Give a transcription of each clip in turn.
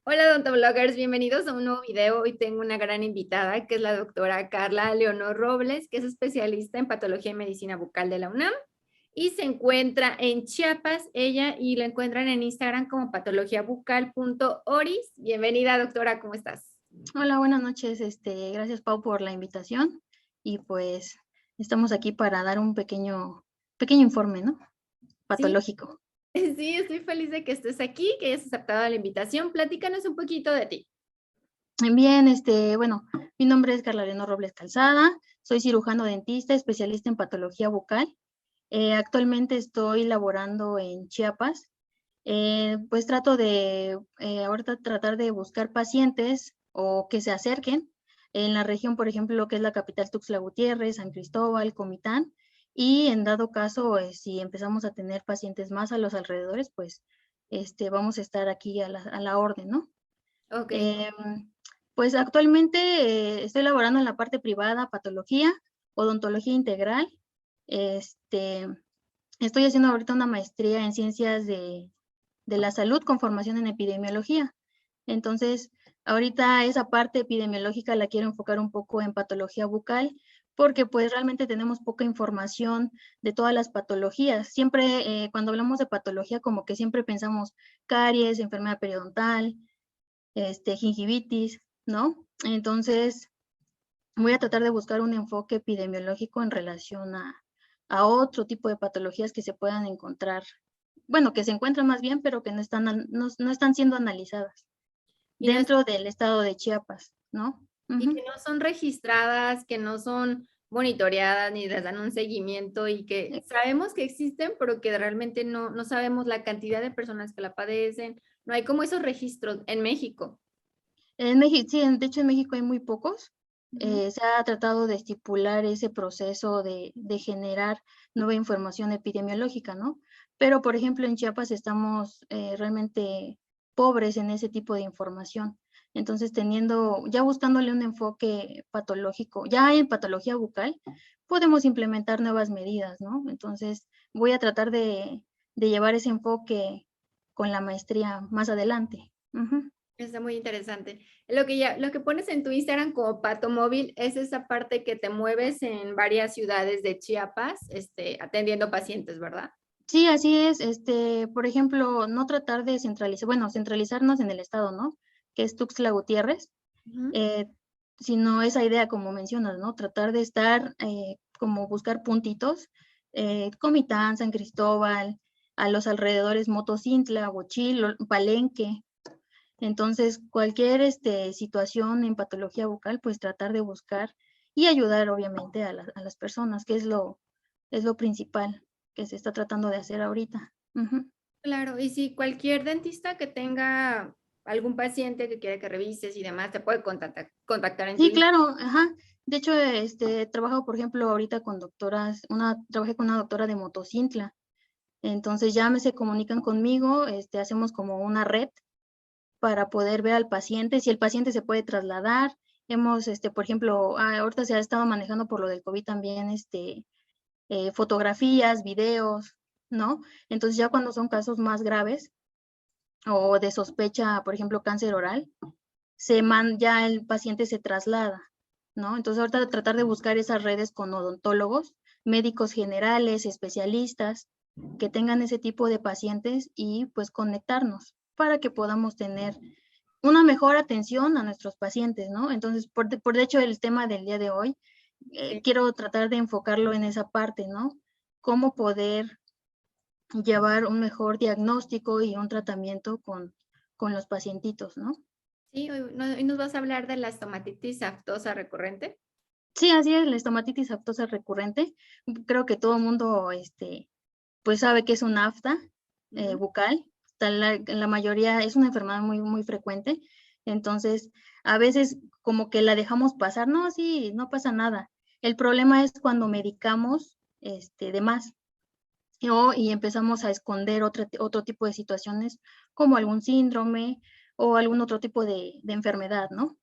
Hola odontobloggers, bienvenidos a un nuevo video. Hoy tengo una gran invitada que es la doctora Carla Leonor Robles, que es especialista en patología y medicina bucal de la UNAM y se encuentra en Chiapas, ella, y la encuentran en Instagram como patologiabucal.oris. Bienvenida, doctora, ¿cómo estás? Hola, buenas noches. Gracias, Pau, por la invitación. Y pues estamos aquí para dar un pequeño informe, ¿no? Sí, Patológico. sí, estoy feliz de que estés aquí, que hayas aceptado la invitación. Platícanos un poquito de ti. Bien, bueno, mi nombre es Carla Leonor Robles Calzada, soy cirujano dentista, especialista en patología bucal. Actualmente estoy laborando en Chiapas. Pues trato de ahorita tratar de buscar pacientes o que se acerquen en la región, por ejemplo, lo que es la capital Tuxtla Gutiérrez, San Cristóbal, Comitán, y en dado caso, si empezamos a tener pacientes más a los alrededores, pues vamos a estar aquí a la orden, ¿no? Ok. Em, pues actualmente estoy laborando en la parte privada, patología, odontología integral. Este, Estoy haciendo ahorita una maestría en ciencias de la salud con formación en epidemiología. Entonces, ahorita esa parte epidemiológica la quiero enfocar un poco en patología bucal, porque pues realmente tenemos poca información de todas las patologías. Siempre, cuando hablamos de patología, como que siempre pensamos caries, enfermedad periodontal, gingivitis, ¿no? Entonces, voy a tratar de buscar un enfoque epidemiológico en relación a otro tipo de patologías que se puedan encontrar, bueno, que se encuentran más bien, pero que no están siendo analizadas Y no dentro del estado de Chiapas, ¿no? Y que Ujú. no son registradas, que no son monitoreadas ni les dan un seguimiento y que Eh, sabemos que existen, pero que realmente no sabemos la cantidad de personas que la padecen. No hay como esos registros en México. En México, sí, de hecho en México hay muy pocos. Ujú. Se ha tratado de estipular ese proceso de generar nueva información epidemiológica, ¿no? Pero, por ejemplo, en Chiapas estamos realmente pobres en ese tipo de información. Entonces, ya buscándole un enfoque patológico, ya en patología bucal, podemos implementar nuevas medidas, ¿no? Entonces, voy a tratar de llevar ese enfoque con la maestría más adelante. Ujú. Está muy interesante. Lo que pones en tu Instagram como Pato Móvil es esa parte que te mueves en varias ciudades de Chiapas, atendiendo pacientes, ¿verdad? Sí, así es. Por ejemplo, no tratar de centralizarnos en el estado, ¿no? Que es Tuxtla Gutiérrez, Ujú. eh, sino esa idea, como mencionas, ¿no? Tratar de estar, como buscar puntitos, Comitán, San Cristóbal, a los alrededores, Motocintla, Huachil, Palenque. Entonces, cualquier, situación en patología bucal, pues tratar de buscar y ayudar, obviamente, a las personas, que es lo principal que se está tratando de hacer ahorita. Ujú. Claro, y si cualquier dentista que tenga algún paciente que quiera que revises y demás, te puede contactar en tu Sí, Instagram. claro, ajá. De hecho, he trabajado, por ejemplo, ahorita con doctoras, trabajé con una doctora de Motocintla. Entonces ya se comunican conmigo, hacemos como una red para poder ver al paciente, si el paciente se puede trasladar. Hemos, por ejemplo, ahorita se ha estado manejando por lo del COVID también, fotografías, videos, ¿no? Entonces ya cuando son casos más graves o de sospecha, por ejemplo, cáncer oral, ya el paciente se traslada, ¿no? Entonces ahorita tratar de buscar esas redes con odontólogos, médicos generales, especialistas, que tengan ese tipo de pacientes y pues conectarnos para que podamos tener una mejor atención a nuestros pacientes, ¿no? Entonces, por de hecho, el tema del día de hoy, Sí. quiero tratar de enfocarlo en esa parte, ¿no? Cómo poder llevar un mejor diagnóstico y un tratamiento con los pacientitos, ¿no? Sí, hoy nos vas a hablar de la estomatitis aftosa recurrente. Sí, así es, la estomatitis aftosa recurrente. Creo que todo el mundo, pues sabe que es un afta Ujú. bucal. La mayoría es una enfermedad muy, muy frecuente. Entonces, a veces como que la dejamos pasar. No, sí, no pasa nada. El problema es cuando medicamos, de más, ¿no? Y empezamos a esconder otro tipo de situaciones como algún síndrome o algún otro tipo de enfermedad, ¿no?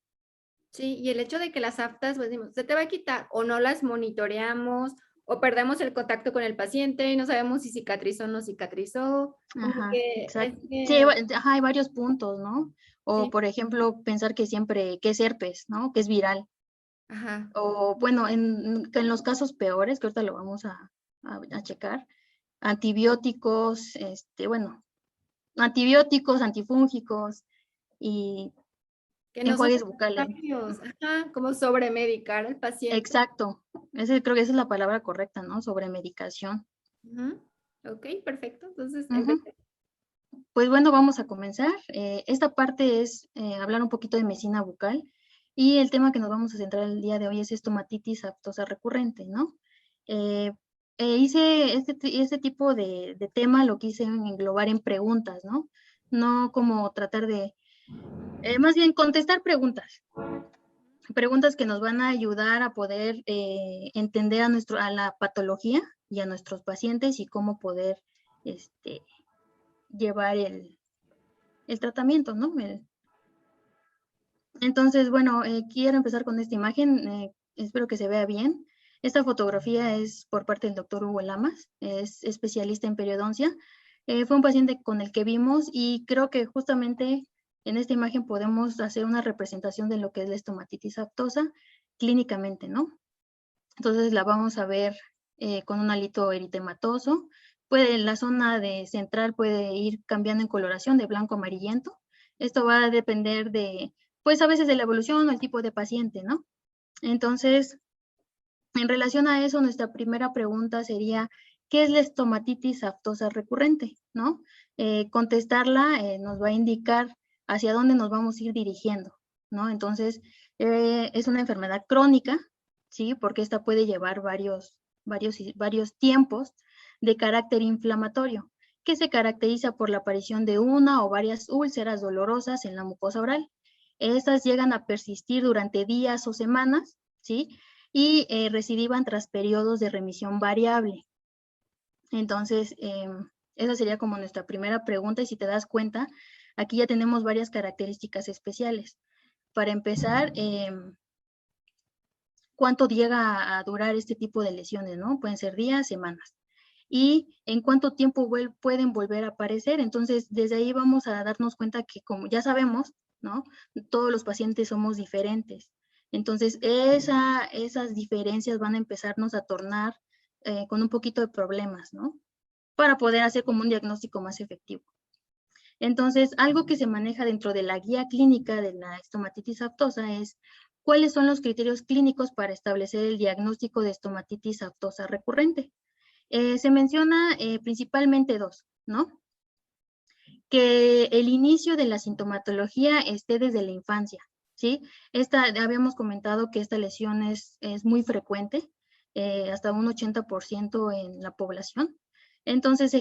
Sí, y el hecho de que las aftas, pues decimos, se te va a quitar o no las monitoreamos o perdemos el contacto con el paciente y no sabemos si cicatrizó o no cicatrizó, como Ajá, que es exacto. Sí, que ajá, hay varios puntos, ¿no? O, Sí. por ejemplo, pensar que es herpes, ¿no? Que es viral. Ajá. O, bueno, que en los casos peores, que ahorita lo vamos a checar, antibióticos, bueno, antibióticos, antifúngicos y Que no son enjuagues bucales. necesarios. Ajá, como sobremedicar al paciente. Exacto. Creo que esa es la palabra correcta, ¿no? Sobremedicación. Ujú. Ok, perfecto. Entonces, Ujú. Pues bueno, vamos a comenzar. Esta parte es hablar un poquito de medicina bucal y el tema que nos vamos a centrar el día de hoy es estomatitis aftosa recurrente, ¿no? Eh, hice este tipo de tema, lo quise englobar en preguntas, ¿no? No como tratar de, más bien contestar preguntas. Preguntas que nos van a ayudar a poder entender a la patología y a nuestros pacientes y cómo poder llevar el tratamiento, ¿no? Entonces, bueno, quiero empezar con esta imagen, espero que se vea bien. Esta fotografía es por parte del doctor Hugo Lamas, es especialista en periodoncia. Fue un paciente con el que vimos y creo que justamente en esta imagen podemos hacer una representación de lo que es la estomatitis aftosa clínicamente, ¿no? Entonces la vamos a ver con un hálito eritematoso. La zona central puede ir cambiando en coloración de blanco a amarillento. Esto va a depender pues a veces de la evolución o el tipo de paciente, ¿no? Entonces, en relación a eso, nuestra primera pregunta sería, ¿qué es la estomatitis aftosa recurrente? ¿No? Contestarla nos va a indicar hacia dónde nos vamos a ir dirigiendo, ¿no? Entonces, es una enfermedad crónica, ¿sí? Porque esta puede llevar varios tiempos de carácter inflamatorio, que se caracteriza por la aparición de una o varias úlceras dolorosas en la mucosa oral. Estas llegan a persistir durante días o semanas, ¿sí? Y recidivan tras periodos de remisión variable. Entonces, esa sería como nuestra primera pregunta y si te das cuenta, aquí ya tenemos varias características especiales. Para empezar, ¿cuánto llega a durar este tipo de lesiones, no? Pueden ser días, semanas. Y en cuánto tiempo pueden volver a aparecer. Entonces, desde ahí vamos a darnos cuenta que, como ya sabemos, ¿no? Todos los pacientes somos diferentes. Entonces, esas diferencias van a empezarnos a tornar con un poquito de problemas, ¿no? Para poder hacer como un diagnóstico más efectivo. Entonces, algo que se maneja dentro de la guía clínica de la estomatitis aftosa es cuáles son los criterios clínicos para establecer el diagnóstico de estomatitis aftosa recurrente. Se menciona principalmente dos, ¿no? Que el inicio de la sintomatología esté desde la infancia, ¿sí? Habíamos comentado que esta lesión es muy frecuente, hasta un 80% en la población. Entonces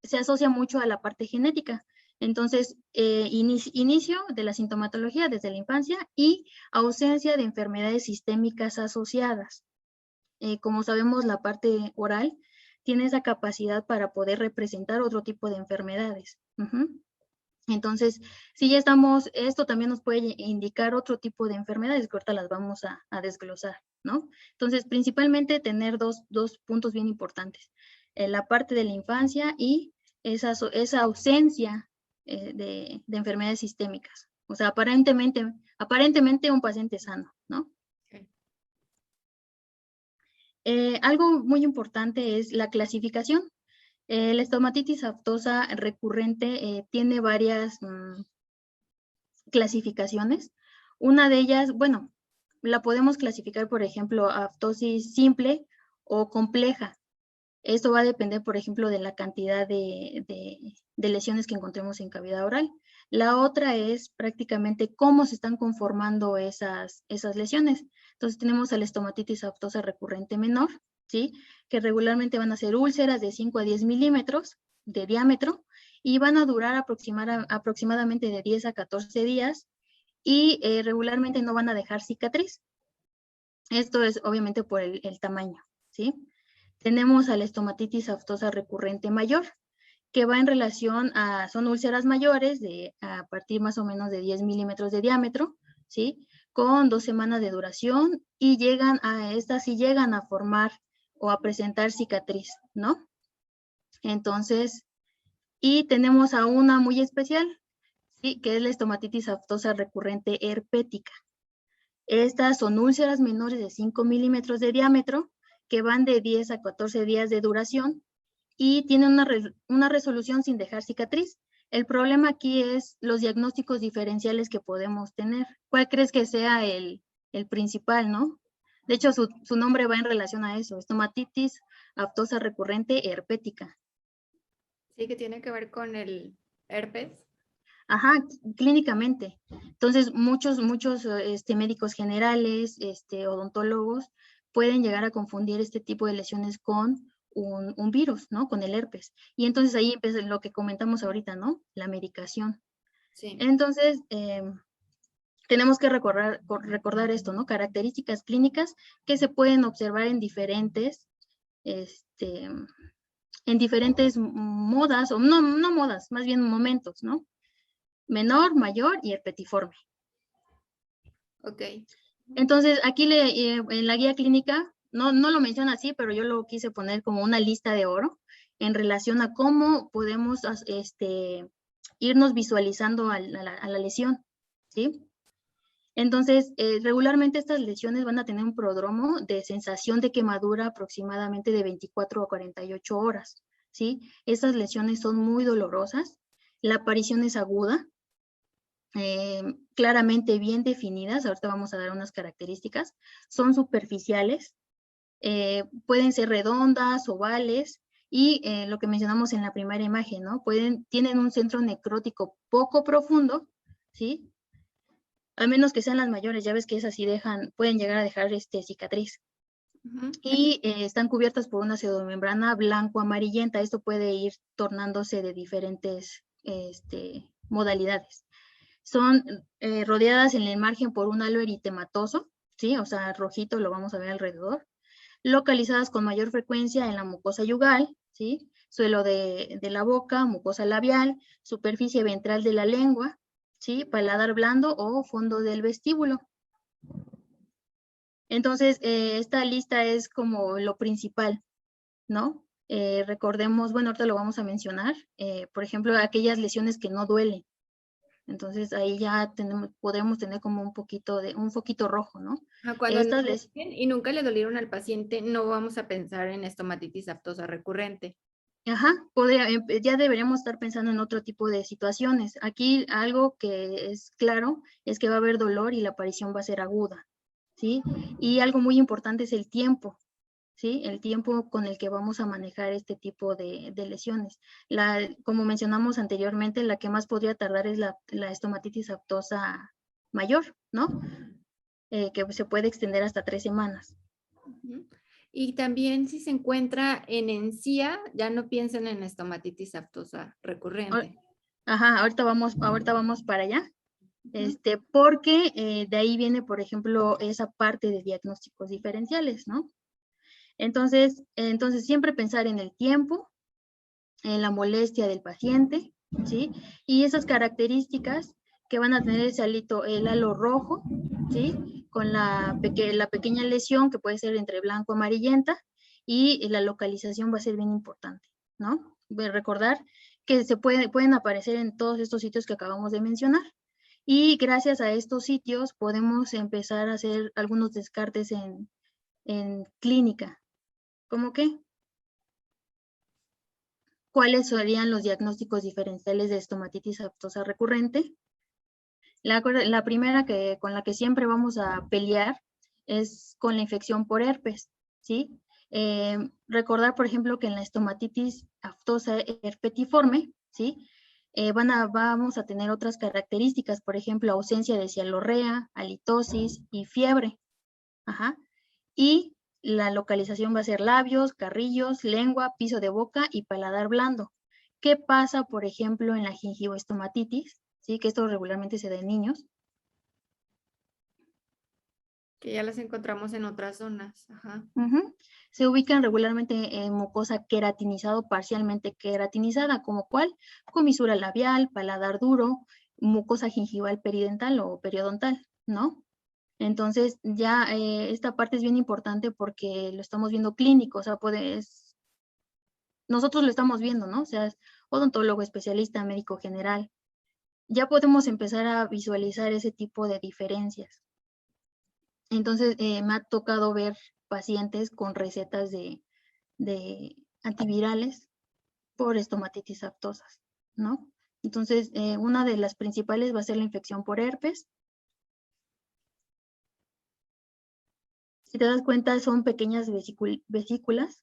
se asocia mucho a la parte genética. Entonces, inicio de la sintomatología desde la infancia y ausencia de enfermedades sistémicas asociadas. Como sabemos, la parte oral tiene esa capacidad para poder representar otro tipo de enfermedades. Entonces, si ya esto también nos puede indicar otro tipo de enfermedades que ahorita las vamos a desglosar, ¿no? Entonces, principalmente tener dos puntos bien importantes. La parte de la infancia y esa ausencia de enfermedades sistémicas. O sea, aparentemente un paciente sano, ¿no? Algo muy importante es la clasificación. La estomatitis aftosa recurrente tiene varias clasificaciones. Una de ellas, bueno, la podemos clasificar, por ejemplo, aftosis simple o compleja. Esto va a depender, por ejemplo, de la cantidad de lesiones que encontremos en cavidad oral. La otra es prácticamente cómo se están conformando esas lesiones. Entonces tenemos a la estomatitis aftosa recurrente menor, ¿sí? Que regularmente van a ser úlceras de 5 a 10 milímetros de diámetro y van a durar aproximadamente de 10 a 14 días y regularmente no van a dejar cicatriz. Esto es obviamente por el tamaño, ¿sí? Tenemos a la estomatitis aftosa recurrente mayor, que va en relación son úlceras mayores a partir más o menos de 10 milímetros de diámetro, ¿sí? Con 2 semanas de duración y estas sí llegan a formar o a presentar cicatriz, ¿no? Entonces, y tenemos a una muy especial, ¿sí? Que es la estomatitis aftosa recurrente herpética. Estas son úlceras menores de 5 milímetros de diámetro que van de 10 a 14 días de duración y tienen una resolución sin dejar cicatriz. El problema aquí es los diagnósticos diferenciales que podemos tener. ¿Cuál crees que sea el principal, no? De hecho, su nombre va en relación a eso, estomatitis aftosa recurrente herpética. Sí, que tiene que ver con el herpes. Ajá, clínicamente. Entonces, muchos médicos generales, odontólogos, pueden llegar a confundir este tipo de lesiones con un virus, ¿no? Con el herpes. Y entonces ahí empieza lo que comentamos ahorita, ¿no? La medicación. Sí. Entonces, tenemos que recordar esto, ¿no? Características clínicas que se pueden observar en diferentes modas, o no modas, más bien momentos, ¿no? Menor, mayor y herpetiforme. Ok. Entonces, aquí en la guía clínica, no lo menciona así, pero yo lo quise poner como una lista de oro en relación a cómo podemos irnos visualizando a la lesión, ¿sí? Entonces, regularmente estas lesiones van a tener un prodromo de sensación de quemadura aproximadamente de 24 a 48 horas, ¿sí? Estas lesiones son muy dolorosas, la aparición es aguda, claramente bien definidas, ahorita vamos a dar unas características, son superficiales, pueden ser redondas, ovales, y lo que mencionamos en la primera imagen, ¿no? Tienen un centro necrótico poco profundo, ¿sí? A menos que sean las mayores, ya ves que esas sí pueden llegar a dejar cicatriz. Y están cubiertas por una pseudomembrana blanco-amarillenta. Esto puede ir tornándose de diferentes modalidades. Son rodeadas en el margen por un halo eritematoso, ¿sí? O sea, rojito lo vamos a ver alrededor. Localizadas con mayor frecuencia en la mucosa yugal, ¿sí? Suelo de la boca, mucosa labial, superficie ventral de la lengua, ¿sí? Paladar blando o fondo del vestíbulo. Entonces, esta lista es como lo principal, ¿no? Recordemos, bueno, ahorita lo vamos a mencionar, por ejemplo, aquellas lesiones que no duelen. Entonces, ahí ya podemos tener como un foquito rojo, ¿no? Cuando no duelen y nunca le dolieron al paciente, no vamos a pensar en estomatitis aftosa recurrente. Ajá, ya deberíamos estar pensando en otro tipo de situaciones. Aquí algo que es claro es que va a haber dolor y la aparición va a ser aguda, ¿sí? Y algo muy importante es el tiempo, ¿sí? El tiempo con el que vamos a manejar este tipo de lesiones. Como mencionamos anteriormente, la que más podría tardar es la estomatitis aftosa mayor, ¿no? Que se puede extender hasta 3 semanas. Y también si se encuentra en encía, ya no piensen en estomatitis aftosa recurrente. Ajá, ahorita vamos para allá. Porque de ahí viene, por ejemplo, esa parte de diagnósticos diferenciales, ¿no? Entonces siempre pensar en el tiempo, en la molestia del paciente, ¿sí? Y esas características que van a tener el halo rojo, ¿sí? Con la pequeña lesión que puede ser entre blanco y amarillenta, y la localización va a ser bien importante, ¿no? Recordar que pueden aparecer en todos estos sitios que acabamos de mencionar. Y gracias a estos sitios podemos empezar a hacer algunos descartes en clínica. ¿Cómo qué? ¿Cuáles serían los diagnósticos diferenciales de estomatitis aftosa recurrente? La primera con la que siempre vamos a pelear es con la infección por herpes, ¿sí? Recordar, por ejemplo, que en la estomatitis aftosa herpetiforme, ¿sí? Vamos a tener otras características, por ejemplo, ausencia de cialorrea, halitosis y fiebre. Ajá. Y la localización va a ser labios, carrillos, lengua, piso de boca y paladar blando. ¿Qué pasa, por ejemplo, en la gingivoestomatitis? ¿Sí? Que esto regularmente se da en niños. Que ya las encontramos en otras zonas. Ajá. Se ubican regularmente en mucosa queratinizada o parcialmente queratinizada, como cuál, comisura labial, paladar duro, mucosa gingival peridental o periodontal, ¿no? Entonces, ya esta parte es bien importante porque lo estamos viendo clínico, o sea, nosotros lo estamos viendo, ¿no? O sea, es odontólogo, especialista, médico general. ya podemos empezar a visualizar ese tipo de diferencias. Entonces, me ha tocado ver pacientes con recetas de antivirales por estomatitis aftosas, ¿no? Entonces, una de las principales va a ser la infección por herpes. Si te das cuenta, son pequeñas vesículas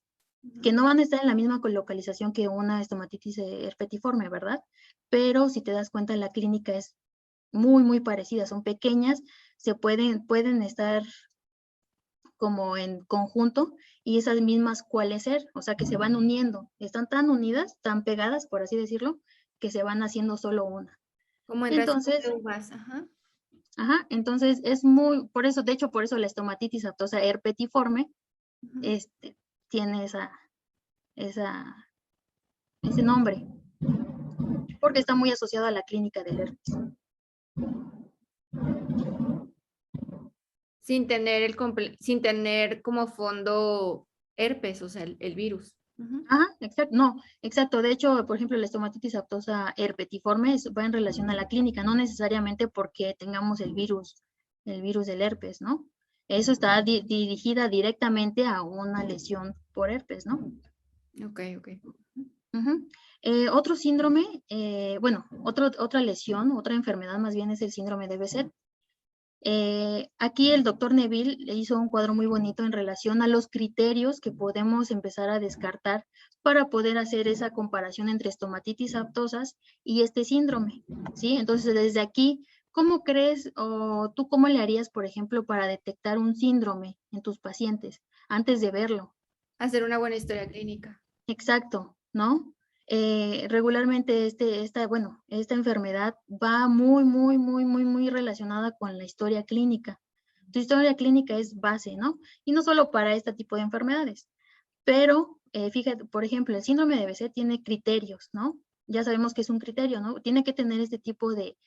que no van a estar en la misma localización que una estomatitis herpetiforme, ¿verdad? Pero si te das cuenta, la clínica es muy, muy parecida. Son pequeñas, pueden estar como en conjunto y esas mismas coalescer, o sea que se van uniendo. Están tan unidas, tan pegadas, por así decirlo, que se van haciendo solo una. Como en racimos de Entonces, uvas, ajá. entonces es muy, por eso, de hecho, por eso la estomatitis aftosa herpetiforme Ujú. tiene ese nombre, porque está muy asociado a la clínica del herpes. Sin tener como fondo herpes, o sea, el virus. Ujú. Exacto, no, exacto. De hecho, por ejemplo, la estomatitis aftosa herpetiforme va en relación a la clínica, no necesariamente porque tengamos el virus del herpes, ¿no? Eso está dirigida directamente a una lesión por herpes, ¿no? Ok, ok. Ujú. Otro síndrome, bueno, otra lesión, otra enfermedad más bien es el síndrome de Behçet. Aquí el doctor Neville le hizo un cuadro muy bonito en relación a los criterios que podemos empezar a descartar para poder hacer esa comparación entre estomatitis aftosas y este síndrome, ¿sí? Entonces, desde aquí, ¿cómo crees o tú cómo le harías, por ejemplo, para detectar un síndrome en tus pacientes antes de verlo? Hacer una buena historia clínica. Exacto, ¿no? Regularmente esta enfermedad va muy, muy, muy, muy, muy relacionada con la historia clínica. Tu historia clínica es base, ¿no? Y no solo para este tipo de enfermedades, pero fíjate, por ejemplo, el síndrome de Behçet tiene criterios, ¿no? Ya sabemos que es un criterio, ¿no? Tiene que tener este tipo de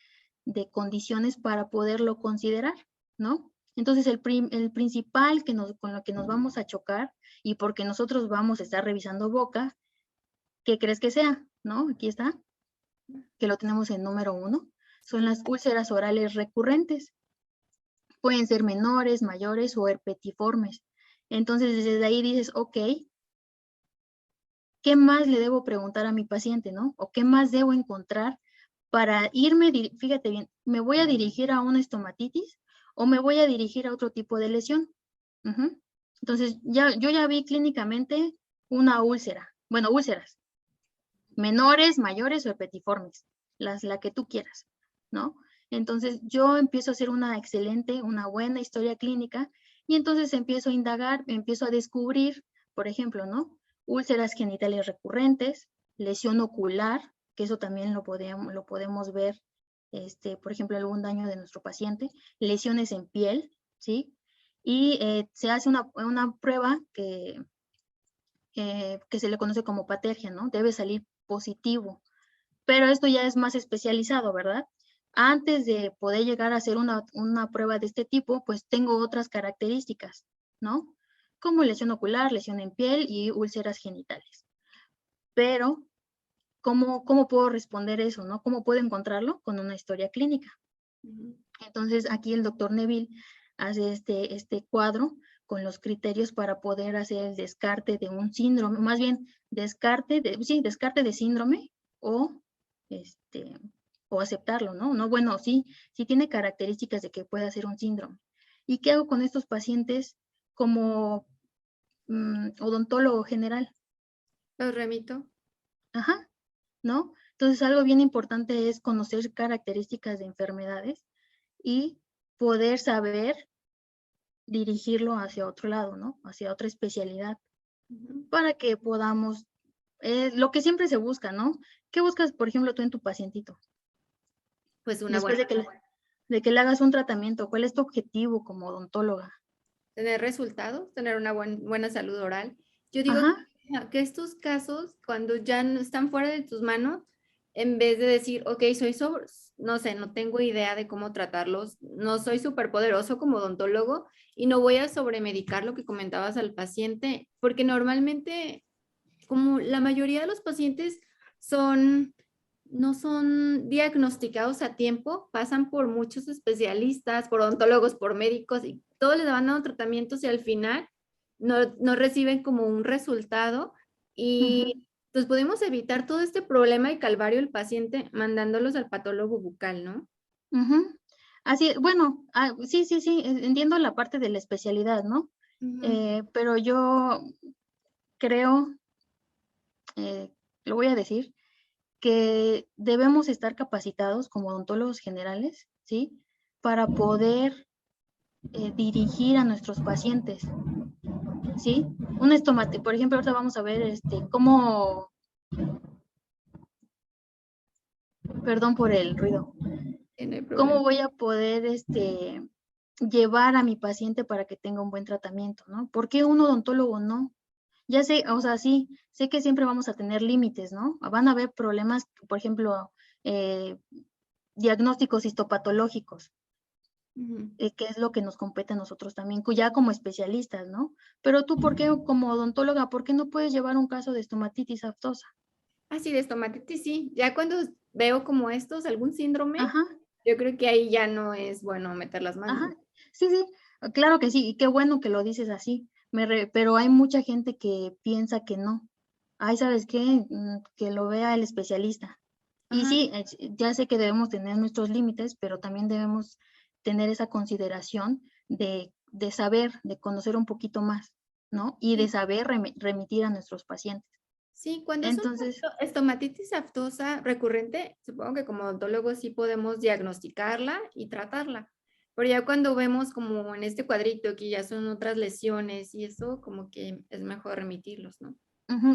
condiciones para poderlo considerar, ¿no? Entonces, el principal con lo que nos vamos a chocar y porque nosotros vamos a estar revisando boca, ¿qué crees que sea? ¿No? Aquí está, que lo tenemos en número 1. Son las úlceras orales recurrentes. Pueden ser menores, mayores o herpetiformes. Entonces, desde ahí dices, ok, ¿qué más le debo preguntar a mi paciente, no? ¿O qué más debo encontrar para fíjate bien, ¿me voy a dirigir a una estomatitis o me voy a dirigir a otro tipo de lesión? Entonces, yo ya vi clínicamente una úlcera, bueno, úlceras, menores, mayores o herpetiformes, la que tú quieras, ¿no? Entonces, yo empiezo a hacer una buena historia clínica y entonces empiezo a indagar, empiezo a descubrir, por ejemplo, ¿no? Úlceras genitales recurrentes, lesión ocular, que eso también lo podemos ver, por ejemplo, algún daño de nuestro paciente, lesiones en piel, ¿sí? Y se hace una prueba que se le conoce como patergia, ¿no? Debe salir positivo, pero esto ya es más especializado, ¿verdad? Antes de poder llegar a hacer una prueba de este tipo, pues tengo otras características, ¿no? Como lesión ocular, lesión en piel y úlceras genitales. Pero, ¿cómo puedo responder eso, no? ¿Cómo puedo encontrarlo? Con una historia clínica. Entonces, aquí el doctor Neville hace este cuadro con los criterios para poder hacer el descarte de un síndrome, más bien descarte de síndrome o, o aceptarlo, ¿no? No, bueno, sí tiene características de que pueda ser un síndrome. ¿Y qué hago con estos pacientes como odontólogo general? Los remito. Ajá, ¿no? Entonces, algo bien importante es conocer características de enfermedades y poder saber dirigirlo hacia otro lado, ¿no? Hacia otra especialidad, para que podamos, lo que siempre se busca, ¿no? ¿Qué buscas, por ejemplo, tú en tu pacientito? Pues una Después buena. de que le hagas un tratamiento, ¿cuál es tu objetivo como odontóloga? Tener resultados, tener una buena salud oral. Yo digo Ajá, que estos casos, cuando ya no están fuera de tus manos, en vez de decir, ok, no sé, no tengo idea de cómo tratarlos, no soy súper poderoso como odontólogo y no voy a sobremedicar lo que comentabas al paciente, porque normalmente, como la mayoría de los pacientes son no son diagnosticados a tiempo, pasan por muchos especialistas, por odontólogos, por médicos, y todos les van dando tratamientos y al final no reciben como un resultado. Ujú, Y pues podemos evitar todo este problema y calvario del paciente mandándolos al patólogo bucal, ¿no? ujú. Así, bueno, sí, sí, sí, entiendo la parte de la especialidad, ¿no? Ujú. Pero yo creo, lo voy a decir, que debemos estar capacitados como odontólogos generales, ¿sí? Para poder dirigir a nuestros pacientes, ¿sí? Un estomate, por ejemplo, ahorita vamos a ver cómo, perdón por el ruido, Sí, no hay cómo problema. voy a poder llevar a mi paciente para que tenga un buen tratamiento, ¿no? ¿Por qué un odontólogo no? Ya sé, o sea, sí, sé que siempre vamos a tener límites, ¿no? Van a haber problemas, por ejemplo, eh, diagnósticos histopatológicos, Ujú. que es lo que nos compete a nosotros también, ya como especialistas, ¿no? Pero tú, ¿por qué como odontóloga, por qué no puedes llevar un caso de estomatitis aftosa? Ah, sí, de estomatitis, sí. Ya cuando veo como estos, algún síndrome, Ajá, yo creo que ahí ya no es bueno meter las manos. ajá, sí, sí, claro que sí, y qué bueno que lo dices así, pero hay mucha gente que piensa que no. Ay, ¿sabes qué? Que lo vea el especialista. Y Ajá. sí, ya sé que debemos tener nuestros límites, pero también debemos tener esa consideración de saber, de conocer un poquito más, ¿no? Y de Sí, saber remitir a nuestros pacientes. sí, cuando es una Entonces, estomatitis aftosa recurrente, supongo que como odontólogos sí podemos diagnosticarla y tratarla. Pero ya cuando vemos como en este cuadrito que ya son otras lesiones y eso, como que es mejor remitirlos, ¿no?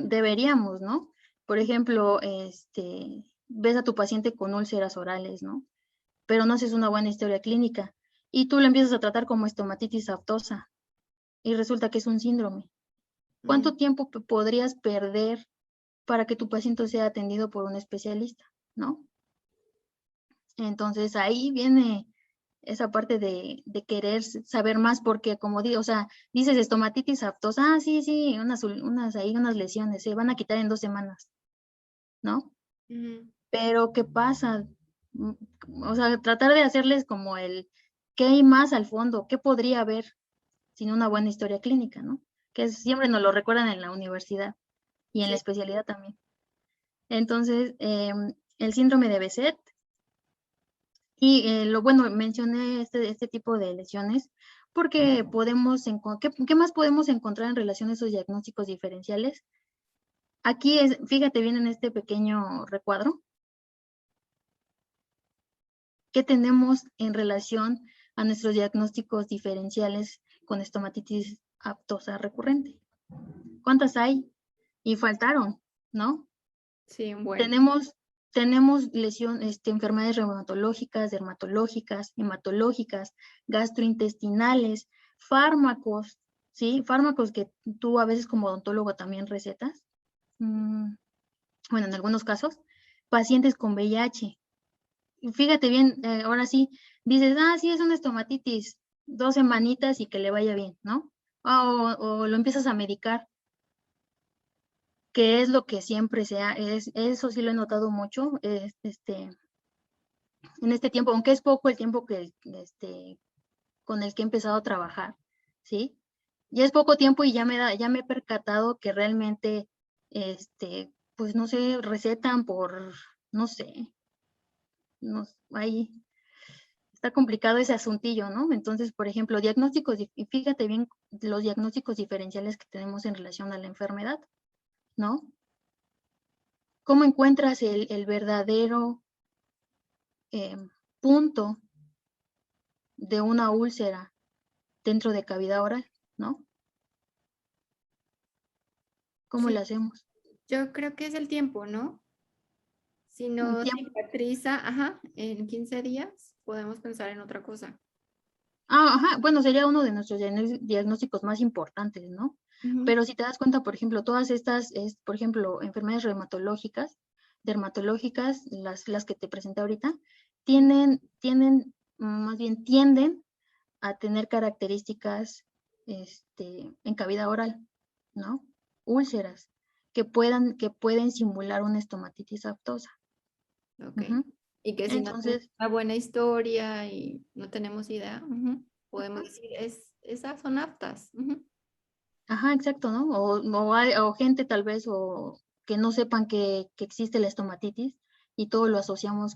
deberíamos, ¿no? Por ejemplo, ves a tu paciente con úlceras orales, ¿no? Pero no haces una buena historia clínica y tú lo empiezas a tratar como estomatitis aftosa y resulta que es un síndrome. Mm. ¿Cuánto tiempo podrías perder para que tu paciente sea atendido por un especialista, ¿no? Entonces ahí viene esa parte de querer saber más, porque como digo, o sea, dices estomatitis aftosa, sí, sí, unas lesiones, se van a quitar en 2 semanas, ¿no? Ujú. Pero ¿qué pasa? Mm, O sea, tratar de hacerles como ¿qué hay más al fondo? ¿Qué podría haber sin una buena historia clínica, ¿no? Que siempre nos lo recuerdan en la universidad y en la Sí. especialidad también. Entonces, el síndrome de Behçet. Y lo bueno, mencioné este tipo de lesiones porque ¿qué más podemos encontrar en relación a esos diagnósticos diferenciales? Aquí fíjate bien en este pequeño recuadro, ¿qué tenemos en relación a nuestros diagnósticos diferenciales con estomatitis aftosa recurrente? ¿Cuántas hay? Y faltaron, ¿no? Sí, bueno. Tenemos, tenemos enfermedades reumatológicas, dermatológicas, hematológicas, gastrointestinales, fármacos, ¿sí? Fármacos que tú a veces como odontólogo también recetas. Mm, bueno, en algunos casos, pacientes con VIH. Y fíjate bien, ahora sí, dices, sí, es una estomatitis, 2 semanitas y que le vaya bien, ¿no? O lo empiezas a medicar, que es lo que siempre eso sí lo he notado mucho, en este tiempo, aunque es poco el tiempo con el que he empezado a trabajar, ¿sí? Ya es poco tiempo y ya me he percatado que realmente, pues no sé, recetan no sé, ahí está complicado ese asuntillo, ¿no? Entonces, por ejemplo, y fíjate bien los diagnósticos diferenciales que tenemos en relación a la enfermedad, ¿no? ¿Cómo encuentras el verdadero punto de una úlcera dentro de cavidad oral, ¿no? ¿Cómo Sí, le hacemos? yo creo que es el tiempo, ¿no? Si Un no tiempo. cicatriza, ajá, en 15 días podemos pensar en otra cosa. Ajá, bueno, sería uno de nuestros diagnósticos más importantes, ¿no? Ujú. Pero si te das cuenta, por ejemplo, todas estas, por ejemplo, enfermedades reumatológicas, dermatológicas, las que te presenté ahorita, más bien tienden a tener características, en cavidad oral, ¿no? Úlceras que pueden simular una estomatitis aftosa. Ok. Ujú. Y que si no tenemos Entonces, una buena historia y no tenemos idea, podemos ujú, decir, esas son aptas. ajá, exacto, ¿no? O gente tal vez o que no sepan que existe la estomatitis y todo lo asociamos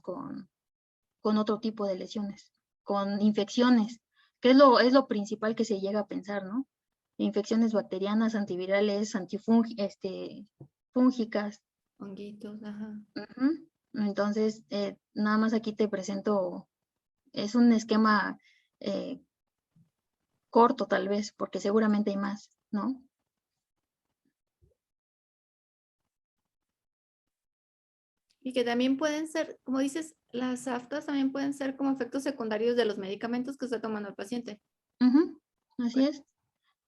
con otro tipo de lesiones, con infecciones, que es lo principal que se llega a pensar, ¿no? Infecciones bacterianas, antivirales, fúngicas. Honguitos, ajá. Ujú. Entonces, nada más aquí te presento, es un esquema eh, corto tal vez, porque seguramente hay más, ¿no? Y que también pueden ser, como dices, las aftas también pueden ser como efectos secundarios de los medicamentos que está tomando el paciente. Ujú, así es.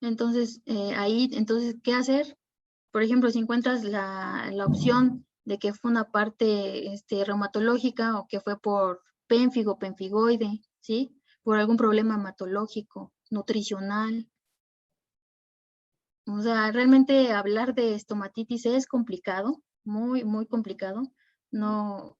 Entonces, entonces, ¿qué hacer? Por ejemplo, si encuentras la opción de que fue una parte reumatológica o que fue por pénfigo, pemfigoide, ¿sí? Por algún problema hematológico, nutricional. O sea, realmente hablar de estomatitis es complicado, muy, muy complicado. No,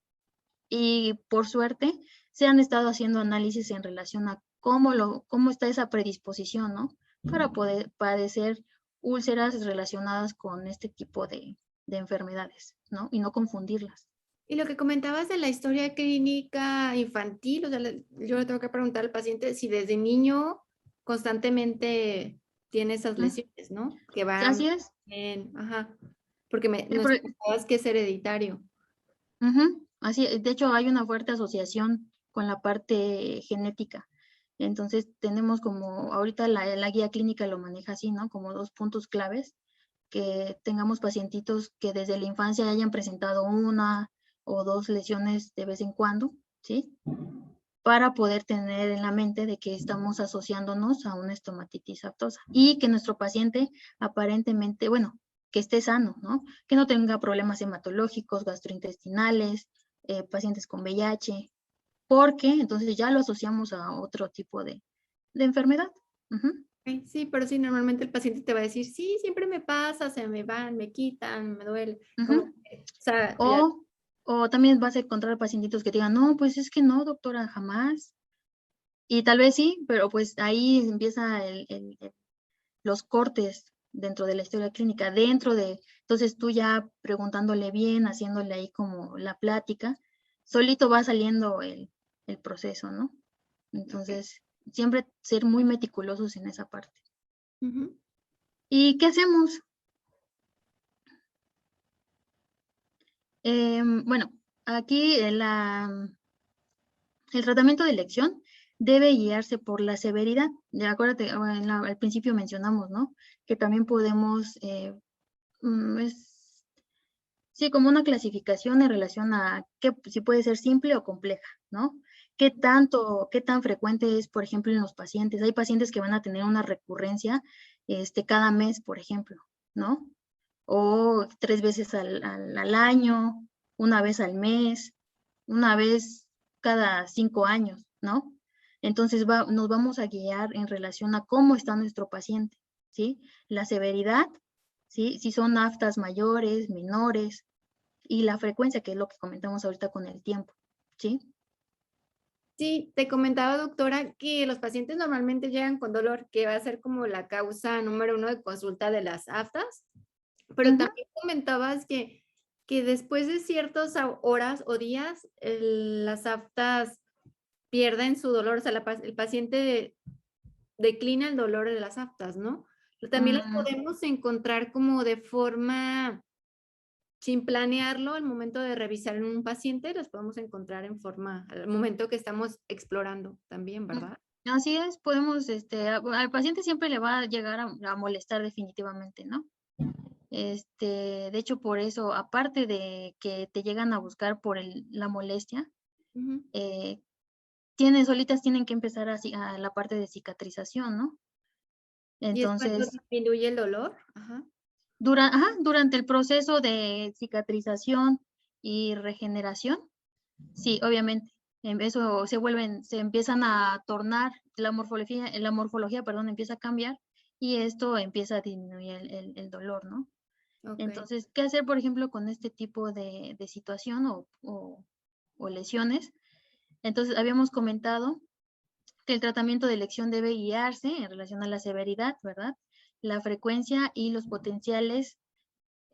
y por suerte se han estado haciendo análisis en relación a cómo está esa predisposición, ¿no? Para poder padecer úlceras relacionadas con este tipo de enfermedades, ¿no? Y no confundirlas. Y lo que comentabas de la historia clínica infantil, o sea, yo le tengo que preguntar al paciente si desde niño constantemente tiene esas Mm, lesiones, ¿no? Que van así es. bien, ajá, porque El nos pro- comentabas que es hereditario. Ujú, así, de hecho, hay una fuerte asociación con la parte genética. Entonces, tenemos como, ahorita la guía clínica lo maneja así, ¿no? Como dos puntos claves, que tengamos pacientitos que desde la infancia hayan presentado una o dos lesiones de vez en cuando, ¿sí? Para poder tener en la mente de que estamos asociándonos a una estomatitis aftosa y que nuestro paciente aparentemente, bueno, que esté sano, ¿no? Que no tenga problemas hematológicos, gastrointestinales, pacientes con VIH, porque entonces ya lo asociamos a otro tipo de enfermedad. Ujú. Ok, sí, pero sí, normalmente el paciente te va a decir, sí, siempre me pasa, se me van, me quitan, me duele. Como, Ujú. o sea, O, o también vas a encontrar pacientitos que te digan, no, pues es que no, doctora, jamás. Y tal vez sí, pero pues ahí empieza los cortes dentro de la historia clínica, entonces tú ya preguntándole bien, haciéndole ahí como la plática, solito va saliendo el proceso, ¿no? ok. Entonces, siempre ser muy meticulosos en esa parte. Ujú. ¿Y qué hacemos? Bueno, aquí el tratamiento de elección debe guiarse por la severidad. Acuérdate, al principio mencionamos, ¿no? Que también podemos, sí, como una clasificación en relación a si puede ser simple o compleja, ¿no? Qué tan frecuente es, por ejemplo, en los pacientes? Hay pacientes que van a tener una recurrencia, cada mes, por ejemplo, ¿no? O 3 veces al año, una vez al mes, una vez cada 5 años, ¿no? Entonces nos vamos a guiar en relación a cómo está nuestro paciente, ¿sí? La severidad, ¿sí? Si son aftas mayores, menores, y la frecuencia, que es lo que comentamos ahorita con el tiempo, ¿sí? Sí, te comentaba, doctora, que los pacientes normalmente llegan con dolor, que va a ser como la causa número uno de consulta de las aftas, pero Ujú, también comentabas que después de ciertas horas o días, las aftas pierden su dolor, o sea, el paciente declina el dolor de las aftas, ¿no? Pero también las mm, podemos encontrar como de forma, sin planearlo, al momento de revisar en un paciente, las podemos encontrar en forma, al momento que estamos explorando también, ¿verdad? así es, podemos, al paciente siempre le va a llegar a molestar definitivamente, ¿no? De hecho, por eso, aparte de que te llegan a buscar por la molestia, Ujú. eh, solitas tienen que empezar a la parte de cicatrización, ¿no? Y es cuando Entonces, disminuye el dolor. Ajá. durante el proceso de cicatrización y regeneración, sí, obviamente, eso se empiezan a tornar, la morfología, perdón, empieza a cambiar y esto empieza a disminuir el dolor, ¿no? Ok. Entonces, ¿qué hacer, por ejemplo, con este tipo de situación o lesiones. Entonces, habíamos comentado que el tratamiento de elección debe guiarse en relación a la severidad, ¿verdad? La frecuencia y los potenciales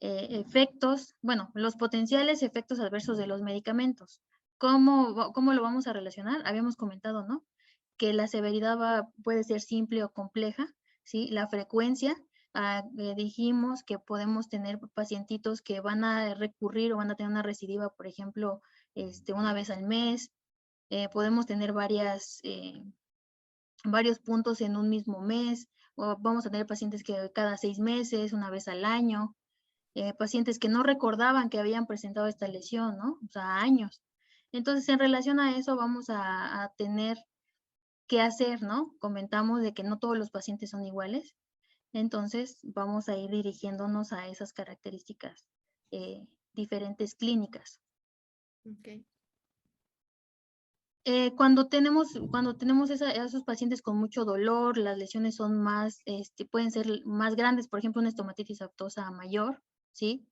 efectos, bueno, los potenciales efectos adversos de los medicamentos. ¿Cómo lo vamos a relacionar? Habíamos comentado, ¿no? Que la severidad puede ser simple o compleja, ¿sí? La frecuencia, dijimos que podemos tener pacientitos que van a recurrir o van a tener una recidiva, por ejemplo, una vez al mes. Podemos tener varios puntos en un mismo mes, o vamos a tener pacientes que cada 6 meses, una vez al año, pacientes que no recordaban que habían presentado esta lesión, ¿no? O sea, años. Entonces, en relación a eso, vamos a tener que hacer, ¿no? Comentamos de que no todos los pacientes son iguales, entonces vamos a ir dirigiéndonos a esas características diferentes clínicas. Okay. Cuando tenemos esos pacientes con mucho dolor, las lesiones son más, pueden ser más grandes, por ejemplo, una estomatitis aftosa mayor, ¿sí?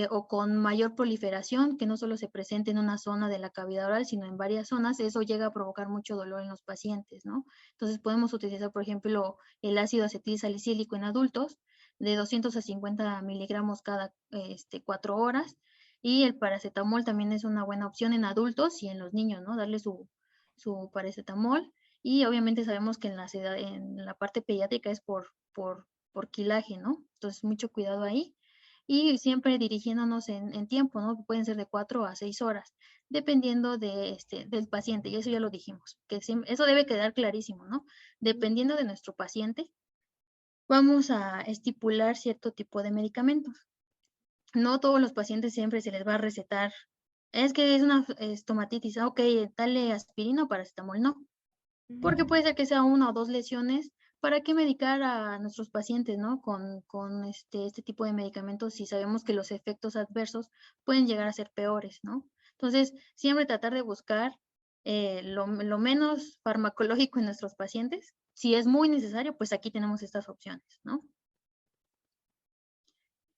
O con mayor proliferación, que no solo se presente en una zona de la cavidad oral, sino en varias zonas, eso llega a provocar mucho dolor en los pacientes, ¿no? Entonces podemos utilizar, por ejemplo, el ácido acetilsalicílico en adultos, de 200 a 50 miligramos cada 4 horas, y el paracetamol también es una buena opción en adultos y en los niños, ¿no? Darle su paracetamol, y obviamente sabemos que en la parte pediátrica es por quilaje, ¿no? Entonces mucho cuidado ahí. Y siempre dirigiéndonos en tiempo, ¿no? Pueden ser de 4 a 6 horas, dependiendo del paciente, y eso ya lo dijimos, que eso debe quedar clarísimo, ¿no? Dependiendo de nuestro paciente, vamos a estipular cierto tipo de medicamentos. No todos los pacientes siempre se les va a recetar, es que es una estomatitis, ok, dale aspirina o paracetamol, no. Porque puede ser que sea 1 o 2 lesiones. ¿Para qué medicar a nuestros pacientes, no? Con este tipo de medicamentos si sabemos que los efectos adversos pueden llegar a ser peores, ¿no? Entonces, siempre tratar de buscar lo menos farmacológico en nuestros pacientes. Si es muy necesario, pues aquí tenemos estas opciones, ¿no?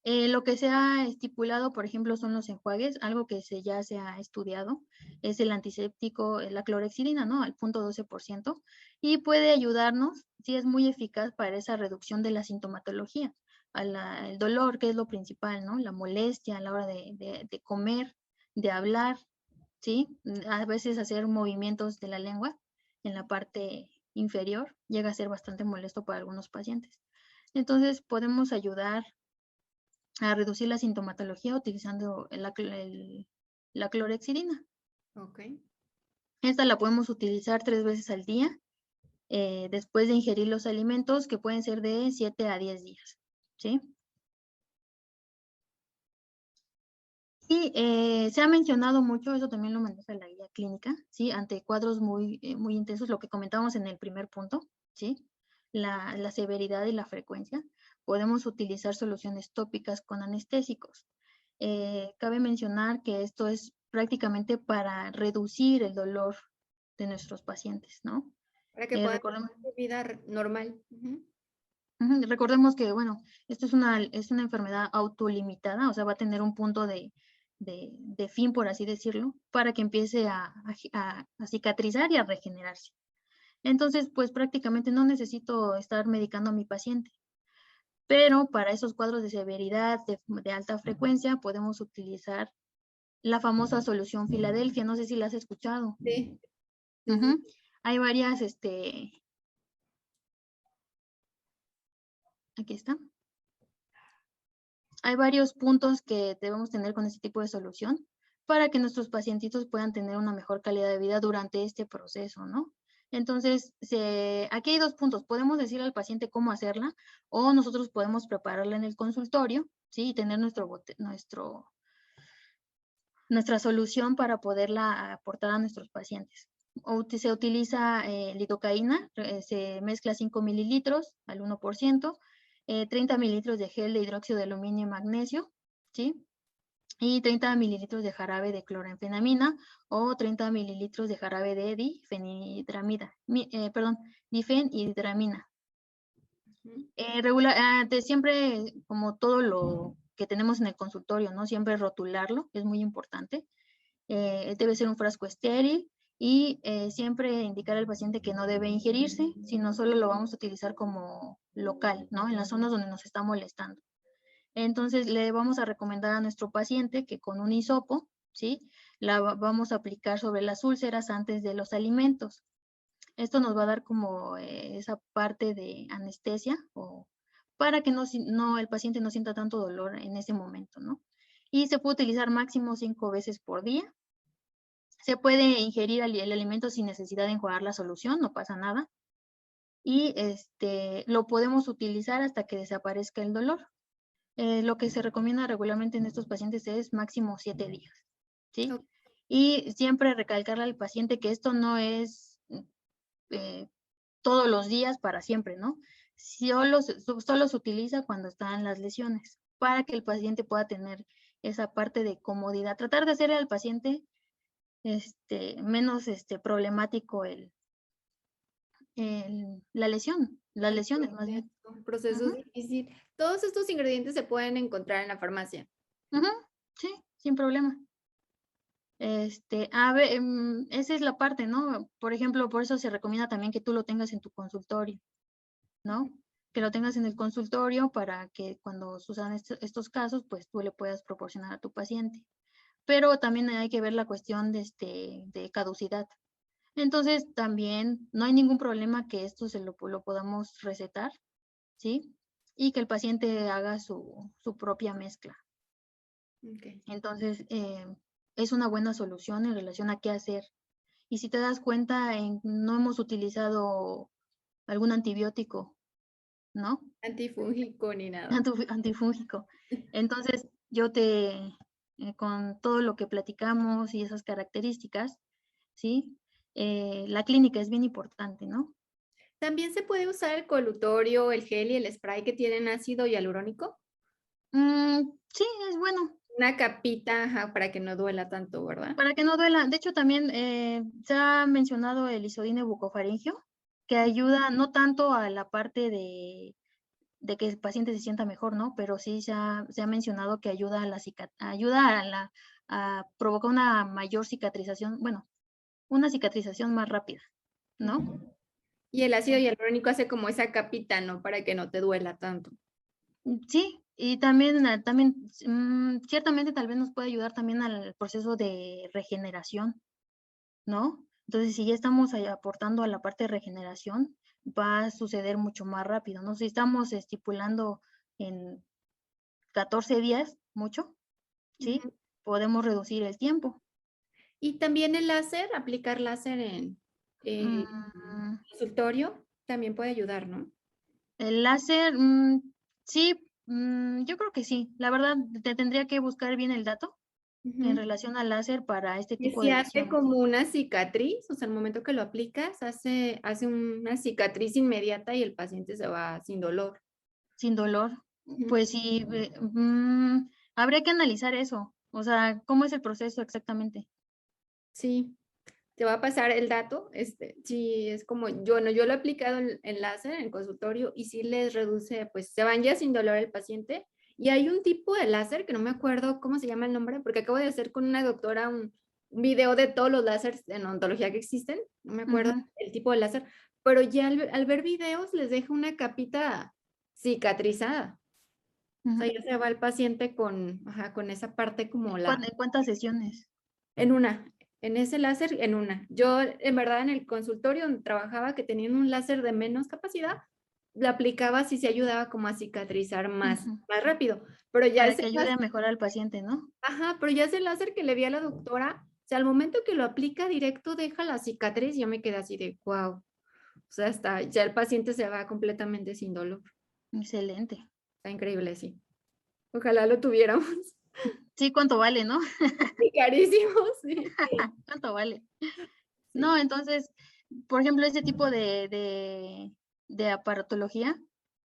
Lo que se ha estipulado, por ejemplo, son los enjuagues, algo que ya se ha estudiado, es el antiséptico, la clorhexidina, ¿no? Al 0.12%, y puede ayudarnos, sí es muy eficaz para esa reducción de la sintomatología, el dolor, que es lo principal, ¿no? La molestia a la hora de comer, de hablar, ¿sí? A veces hacer movimientos de la lengua en la parte inferior llega a ser bastante molesto para algunos pacientes. Entonces, podemos ayudar a reducir la sintomatología utilizando la clorhexidina. Okay. Esta la podemos utilizar 3 veces al día después de ingerir los alimentos, que pueden ser de 7 a 10 días, ¿sí? Y se ha mencionado mucho, eso también lo maneja la guía clínica, ¿sí? Ante cuadros muy intensos, lo que comentábamos en el primer punto, ¿sí? La severidad y la frecuencia. Podemos utilizar soluciones tópicas con anestésicos. Cabe mencionar que esto es prácticamente para reducir el dolor de nuestros pacientes, ¿no? Para que puedan Recordemos, tener su vida normal. recordemos que, bueno, esto es una enfermedad autolimitada, o sea, va a tener un punto de fin, por así decirlo, para que empiece a cicatrizar y a regenerarse. Entonces, pues prácticamente no necesito estar medicando a mi paciente. Pero para esos cuadros de severidad, de alta frecuencia, podemos utilizar la famosa solución Filadelfia. No sé si la has escuchado. Sí. Hay varias, aquí está. Hay varios puntos que debemos tener con este tipo de solución para que nuestros pacientitos puedan tener una mejor calidad de vida durante este proceso, ¿no? Entonces, aquí hay 2 puntos. Podemos decir al paciente cómo hacerla, o nosotros podemos prepararla en el consultorio, ¿sí? Y tener nuestra solución para poderla aportar a nuestros pacientes. Se utiliza lidocaína, se mezcla 5 mililitros al 1%, 30 mililitros de gel de hidróxido de aluminio y magnesio, ¿sí? Y 30 mililitros de jarabe de cloranfenamina o 30 mililitros de jarabe de difenhidramina. Siempre, como todo lo que tenemos en el consultorio, ¿no? Siempre rotularlo, es muy importante. debe ser un frasco estéril y siempre indicar al paciente que no debe ingerirse, sino solo lo vamos a utilizar como local, ¿no? En las zonas donde nos está molestando. Entonces, le vamos a recomendar a nuestro paciente que con un hisopo, ¿sí? La vamos a aplicar sobre las úlceras antes de los alimentos. Esto nos va a dar como esa parte de anestesia o para que el paciente no sienta tanto dolor en ese momento, ¿no? Y se puede utilizar máximo 5 veces por día. Se puede ingerir el alimento sin necesidad de enjuagar la solución, no pasa nada. Y lo podemos utilizar hasta que desaparezca el dolor. Lo que se recomienda regularmente en estos pacientes es máximo 7 días, ¿sí? Ok. Y siempre recalcarle al paciente que esto no es todos los días para siempre, ¿no? Solo se utiliza cuando están las lesiones, para que el paciente pueda tener esa parte de comodidad. Tratar de hacerle al paciente menos problemático la lesión, las El lesiones más bien. proceso Ujú, difícil. Todos estos ingredientes se pueden encontrar en la farmacia. ujú, sí, sin problema. A ver, esa es la parte, ¿no? Por ejemplo, por eso se recomienda también que tú lo tengas en tu consultorio, ¿no? Que lo tengas en el consultorio para que cuando sucedan estos casos, pues tú le puedas proporcionar a tu paciente. Pero también hay que ver la cuestión de caducidad. Entonces, también no hay ningún problema que esto lo podamos recetar, ¿sí? Y que el paciente haga su propia mezcla. Okay. Entonces, es una buena solución en relación a qué hacer. Y si te das cuenta, no hemos utilizado algún antibiótico, ¿no? Antifúngico ni nada. Antifúngico. Entonces, con todo lo que platicamos y esas características, ¿sí? La clínica es bien importante, ¿no? También se puede usar el colutorio, el gel y el spray que tienen ácido hialurónico. Sí, es bueno. Una capita, ajá, para que no duela tanto, ¿verdad? Para que no duela. De hecho, también se ha mencionado el isodine bucofaringio, que ayuda no tanto a la parte de que el paciente se sienta mejor, ¿no? Pero sí se ha mencionado que ayuda a provocar una mayor cicatrización, bueno, una cicatrización más rápida, ¿no? Ujú. Y el ácido En- hialurónico hace como esa capita, ¿no? Para que no te duela tanto. Sí, y también ciertamente tal vez nos puede ayudar también al proceso de regeneración, ¿no? Entonces, si ya estamos ahí aportando a la parte de regeneración, va a suceder mucho más rápido, ¿no? Si estamos estipulando en 14 días, mucho, ¿sí? Ujú. Podemos reducir el tiempo. Y también el láser, aplicar láser en Mm, consultorio, también puede ayudar, ¿no? el láser, sí, yo creo que sí. La verdad, te tendría que buscar bien el dato en Ujú. relación al láser para este Que tipo si de hace lesiones. como una cicatriz, o sea, al momento que lo aplicas, hace una cicatriz inmediata y el paciente se va sin dolor. Sin dolor. Ujú. Pues sí, habría que analizar eso. O sea, ¿cómo es el proceso exactamente? Sí, te va a pasar el dato. Sí, es como yo, no, yo lo he aplicado en láser en el consultorio y sí les reduce, pues se van ya sin dolor el paciente. Y hay un tipo de láser que no me acuerdo cómo se llama el nombre, porque acabo de hacer con una doctora un video de todos los láseres en odontología que existen. No me acuerdo Ujú, el tipo de láser, pero ya al ver videos les deja una capita cicatrizada. O ujú. sea, ya se va el paciente con, ajá, con esa parte como En cuántas sesiones? en una, en ese láser, en una. Yo, en verdad, en el consultorio donde trabajaba, que tenían un láser de menos capacidad, la aplicaba si se ayudaba como a cicatrizar Ujú. más rápido. Pero ya Para ese que ayude láser, a mejorar al paciente, ¿no? ajá, pero ya ese láser que le vi a la doctora, o sea, al momento que lo aplica directo deja la cicatriz, yo me quedé así de, wow. O sea, hasta ya el paciente se va completamente sin dolor. Excelente. Está increíble, sí. Ojalá lo tuviéramos. Sí, ¿cuánto vale, no? Y carísimo, sí. ¿Cuánto vale? No, Sí. entonces, por ejemplo, ese tipo de aparatología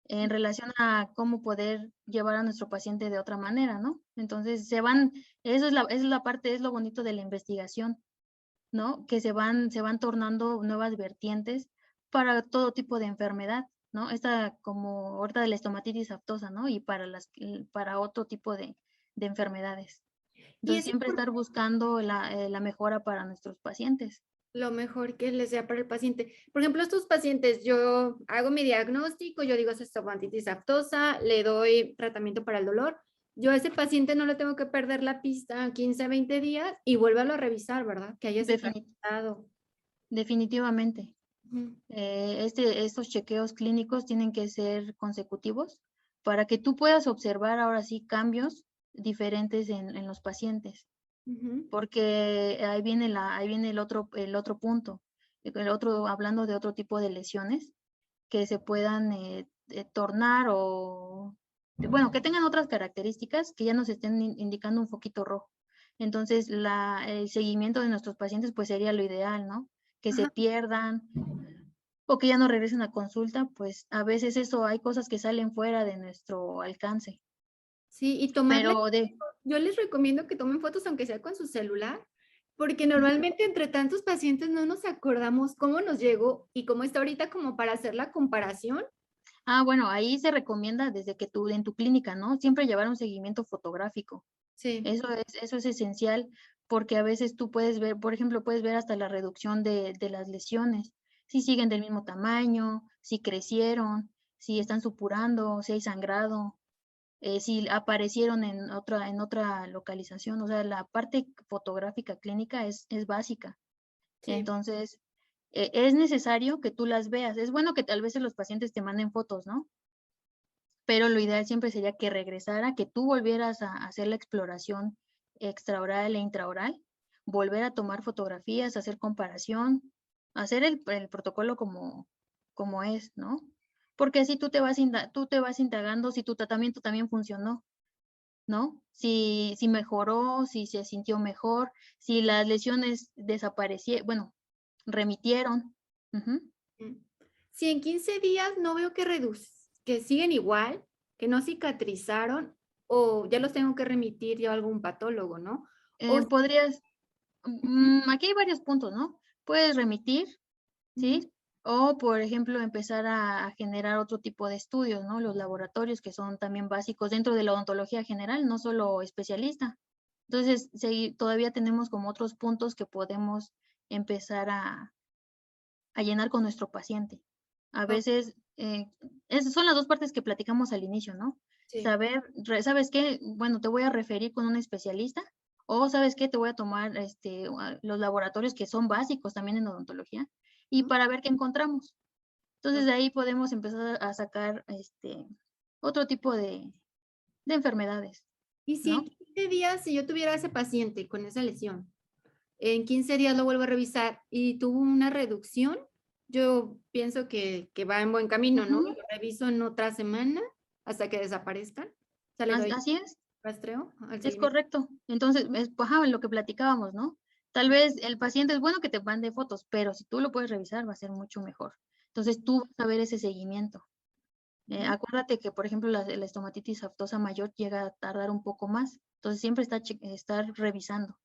en relación a cómo poder llevar a nuestro paciente de otra manera, ¿no? Entonces, esa es la parte, es lo bonito de la investigación, ¿no? Que se van tornando nuevas vertientes para todo tipo de enfermedad, ¿no? Esta como ahorita de la estomatitis aftosa, ¿no? Y para otro tipo de enfermedades. Y Entonces, es siempre estar buscando la mejora para nuestros pacientes. lo mejor que les sea para el paciente. Por ejemplo, estos pacientes, yo hago mi diagnóstico, yo digo es estomatitis aftosa, le doy tratamiento para el dolor. Yo a ese paciente no le tengo que perder la pista 15, 20 días y vuélvalo a revisar, ¿verdad? Que haya Defini- cicatrizado. definitivamente. Ujú. Estos chequeos clínicos tienen que ser consecutivos para que tú puedas observar ahora sí cambios diferentes en los pacientes, Ujú. porque ahí viene el otro punto, hablando de otro tipo de lesiones que se puedan tornar o, bueno, que tengan otras características que ya nos estén indicando un foquito rojo. Entonces, el seguimiento de nuestros pacientes pues sería lo ideal, ¿no? Que se Ajá. pierdan o que ya no regresen a consulta, pues a veces eso hay cosas que salen fuera de nuestro alcance. Sí, y tomarle, Pero yo les recomiendo que tomen fotos aunque sea con su celular, porque ujú. normalmente entre tantos pacientes no nos acordamos cómo nos llegó y cómo está ahorita como para hacer la comparación. Bueno, ahí se recomienda desde que tú en tu clínica, ¿no? Siempre llevar un seguimiento fotográfico. Sí. Eso es esencial porque a veces tú puedes ver, por ejemplo, puedes ver hasta la reducción de las lesiones, si siguen del mismo tamaño, si crecieron, si están supurando, si hay sangrado, si aparecieron en otra localización. O sea, la parte fotográfica clínica es básica. Sí. Entonces, es necesario que tú las veas. Es bueno que tal vez los pacientes te manden fotos, ¿no? Pero lo ideal siempre sería que regresara, que tú volvieras a hacer la exploración extraoral e intraoral, volver a tomar fotografías, hacer comparación, hacer el protocolo como es, ¿no? Porque así tú te vas indagando si tu tratamiento también funcionó, ¿no? Si mejoró, si se sintió mejor, si las lesiones desaparecieron, bueno, remitieron. Ujú. Mm. Si en 15 días no veo que siguen igual, que no cicatrizaron, o ya los tengo que remitir yo a algún patólogo, ¿no? O Podrías, aquí hay varios puntos, ¿no? Puedes remitir, ujú, ¿sí? O, por ejemplo, empezar a generar otro tipo de estudios, ¿no? Los laboratorios que son también básicos dentro de la odontología general, no solo especialista. Entonces, todavía tenemos como otros puntos que podemos empezar a llenar con nuestro paciente. A o- veces, esas son las dos partes que platicamos al inicio, ¿no? sí. ¿Sabes qué? Bueno, te voy a referir con un especialista o ¿sabes qué? Te voy a tomar los laboratorios que son básicos también en odontología y Ujú, para ver qué encontramos. Entonces, o- de ahí podemos empezar a sacar otro tipo de enfermedades, Y si en ¿no? 15 días, si yo tuviera a ese paciente con esa lesión, en 15 días lo vuelvo a revisar y tuvo una reducción, yo pienso que va en buen camino, ¿no? Ujú. Lo reviso en otra semana hasta que desaparezcan. O sea, le doy Así es. rastreo al Es seguimiento. correcto. Entonces, lo que platicábamos, ¿no? Tal vez el paciente es bueno que te mande fotos, pero si tú lo puedes revisar va a ser mucho mejor. Entonces, tú vas a ver ese seguimiento. Ujú, Acuérdate que, por ejemplo, la estomatitis aftosa mayor llega a tardar un poco más. Entonces, siempre estar revisando.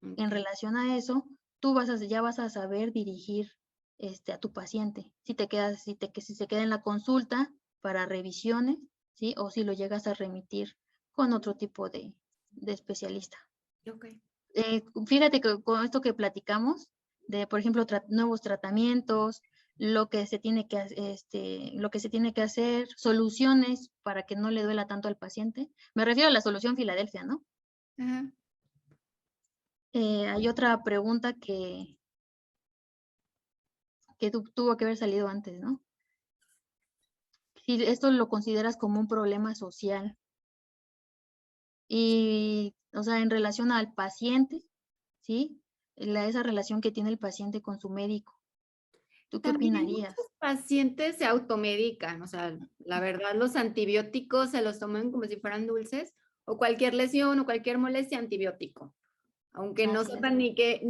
En ok. relación a eso, ya vas a saber dirigir a tu paciente. Si se queda en la consulta para revisiones, ¿sí? O si lo llegas a remitir con otro tipo de especialista. Ok. Fíjate que con esto que platicamos, de, por ejemplo, nuevos tratamientos, lo que se tiene que hacer, soluciones para que no le duela tanto al paciente. Me refiero a la solución Filadelfia, ¿no? Ajá. Hay otra pregunta que tuvo que haber salido antes, ¿no? Si esto lo consideras como un problema social y, o sea, en relación al paciente, ¿sí? Esa relación que tiene el paciente con su médico. ¿Tú qué También muchos opinarías? pacientes se automedican, o sea, la verdad, los antibióticos se los toman como si fueran dulces, o cualquier lesión o cualquier molestia, antibiótico. Aunque no Así es. sepan ni qué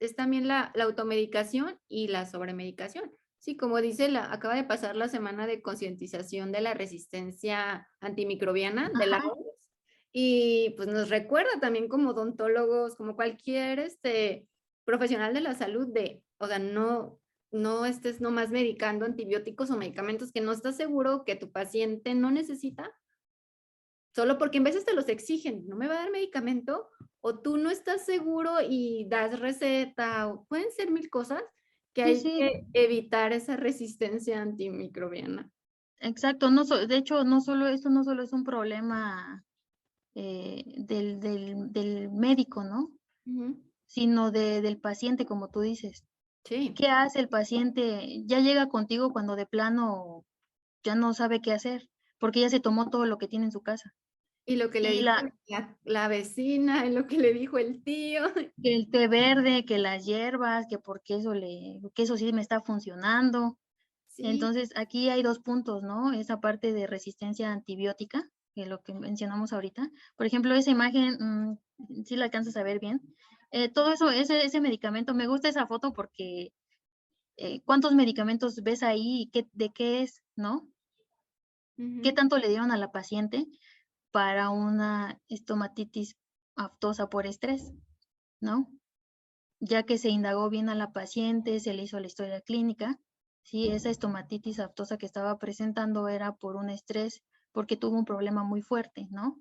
es también la automedicación y la sobremedicación. Sí, como dice, acaba de pasar la semana de concientización de la resistencia antimicrobiana de la Ajá. OMS, y pues nos recuerda también como odontólogos, como cualquier profesional de la salud o sea, no estés nomás medicando antibióticos o medicamentos que no estás seguro que tu paciente no necesita, solo porque en veces te los exigen, no me va a dar medicamento, o tú no estás seguro y das receta, o pueden ser mil cosas que Sí, hay sí, que evitar esa resistencia antimicrobiana. exacto. No, de hecho, no solo esto no solo es un problema del médico, ¿no? Ujú. Sino del paciente, como tú dices. Sí, ¿Qué hace el paciente? Ya llega contigo cuando de plano ya no sabe qué hacer, porque ya se tomó todo lo que tiene en su casa. y lo que le Y dijo la vecina, y lo que le dijo el tío. que el té verde, que las hierbas, que porque que eso sí me está funcionando. Sí, Entonces, aquí hay 2 puntos, ¿no? Esa parte de resistencia antibiótica, que es lo que mencionamos ahorita. Por ejemplo, esa imagen, sí la alcanzas a ver bien. Todo eso, ese medicamento, me gusta esa foto porque ¿cuántos medicamentos ves ahí y de qué es, no? ¿Qué ujú, tanto le dieron a la paciente para una estomatitis aftosa por estrés, no? Ya que se indagó bien a la paciente, se le hizo la historia clínica, sí, esa estomatitis aftosa que estaba presentando era por un estrés, porque tuvo un problema muy fuerte, ¿no?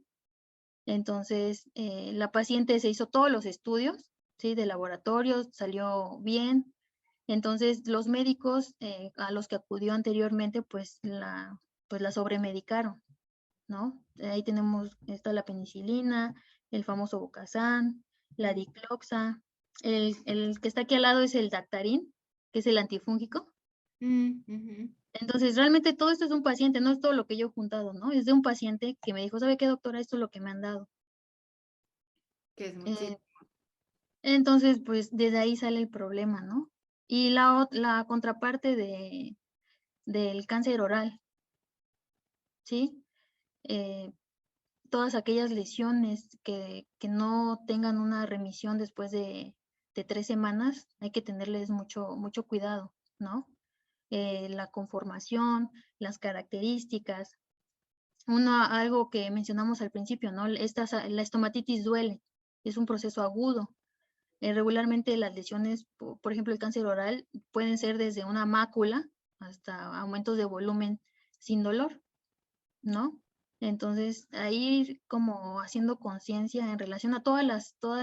Entonces, la paciente se hizo todos los estudios, sí, de laboratorios, salió bien. Entonces, los médicos a los que acudió anteriormente, pues la sobremedicaron, ¿no? Ahí tenemos, está la penicilina, el famoso Bocasan, la dicloxa, el que está aquí al lado es el Dactarin, que es el antifúngico. ujú, Entonces, realmente todo esto es un paciente, no es todo lo que yo he juntado, ¿no? Es de un paciente que me dijo, ¿sabe qué, doctora? Esto es lo que me han dado. que es muchísimo. Eh, entonces, pues desde ahí sale el problema, ¿no? Y la contraparte del cáncer oral, ¿sí? Eh, todas aquellas lesiones que no tengan una remisión después de 3 semanas, hay que tenerles mucho cuidado, ¿no? La conformación, las características. Algo que mencionamos al principio, ¿no? La estomatitis duele, es un proceso agudo. Regularmente las lesiones, por ejemplo, el cáncer oral, pueden ser desde una mácula hasta aumentos de volumen sin dolor, ¿no? Entonces, ahí como haciendo conciencia en relación a todas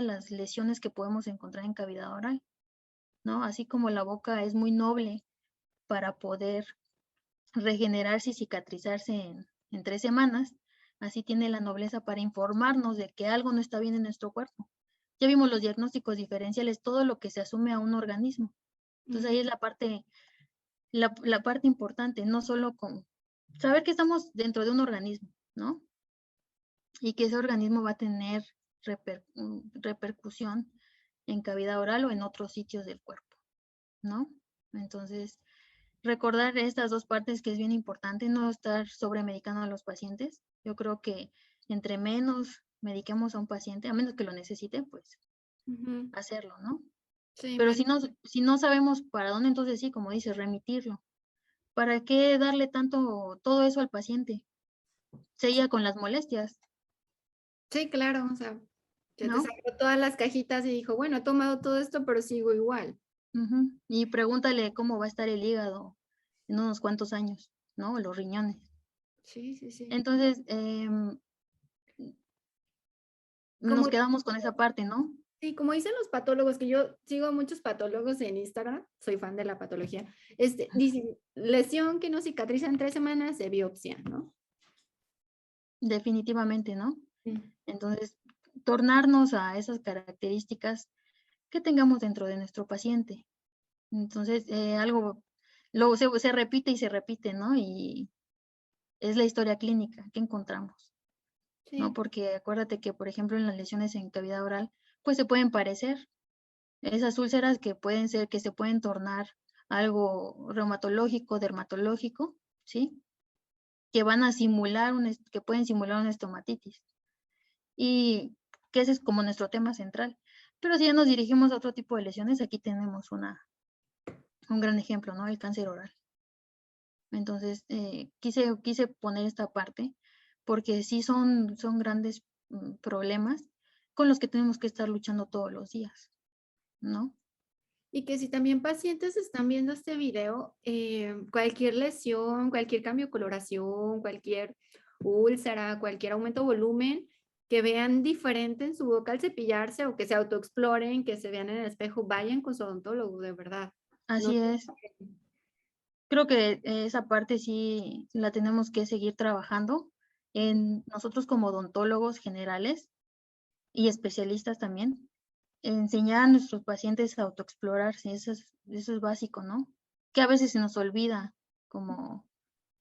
las lesiones que podemos encontrar en cavidad oral, ¿no? Así como la boca es muy noble para poder regenerarse y cicatrizarse en 3 semanas, así tiene la nobleza para informarnos de que algo no está bien en nuestro cuerpo. Ya vimos los diagnósticos diferenciales, todo lo que se asume a un organismo. Entonces ahí es la parte importante, no solo con saber que estamos dentro de un organismo, ¿no? Y que ese organismo va a tener repercusión en cavidad oral o en otros sitios del cuerpo, ¿no? Entonces, recordar estas 2 partes que es bien importante, no estar sobremedicando a los pacientes. Yo creo que entre menos mediquemos a un paciente, a menos que lo necesite, pues Ujú. hacerlo, ¿no? Sí, Pero si no sabemos para dónde, entonces sí, como dices, remitirlo. ¿Para qué darle todo eso al paciente? Seguía con las molestias, sí, claro, o sea, ya te ¿no? sacó todas las cajitas y dijo, bueno, he tomado todo esto, pero sigo igual. Ujú. Y pregúntale cómo va a estar el hígado en unos cuantos años, ¿no? Los riñones. Sí, sí, sí. Entonces, nos Como, quedamos con esa parte, ¿no? sí, como dicen los patólogos, que yo sigo a muchos patólogos en Instagram, soy fan de la patología, dicen, lesión que no cicatriza en 3 semanas de biopsia, ¿no? Definitivamente, ¿no? Sí. Entonces, tornarnos a esas características que tengamos dentro de nuestro paciente. Entonces, algo, luego se repite y se repite, ¿no? Y es la historia clínica que encontramos, ¿no? Sí. Porque acuérdate que, por ejemplo, en las lesiones en cavidad oral, pues se pueden parecer. Esas úlceras que pueden ser, que se pueden tornar algo reumatológico, dermatológico, ¿sí? Que van a simular, que pueden simular una estomatitis. Y que ese es como nuestro tema central. Pero si ya nos dirigimos a otro tipo de lesiones, aquí tenemos un gran ejemplo, ¿no? El cáncer oral. Entonces, quise poner esta parte porque sí son grandes problemas con los que tenemos que estar luchando todos los días, ¿no? Y que si también pacientes están viendo este video, cualquier lesión, cualquier cambio de coloración, cualquier úlcera, cualquier aumento de volumen, que vean diferente en su boca al cepillarse o que se autoexploren, que se vean en el espejo, vayan con su odontólogo, de verdad. No Así es. Creo que esa parte sí la tenemos que seguir trabajando en nosotros como odontólogos generales y especialistas también, enseñar a nuestros pacientes a autoexplorarse, eso es básico, ¿no? Que a veces se nos olvida, como,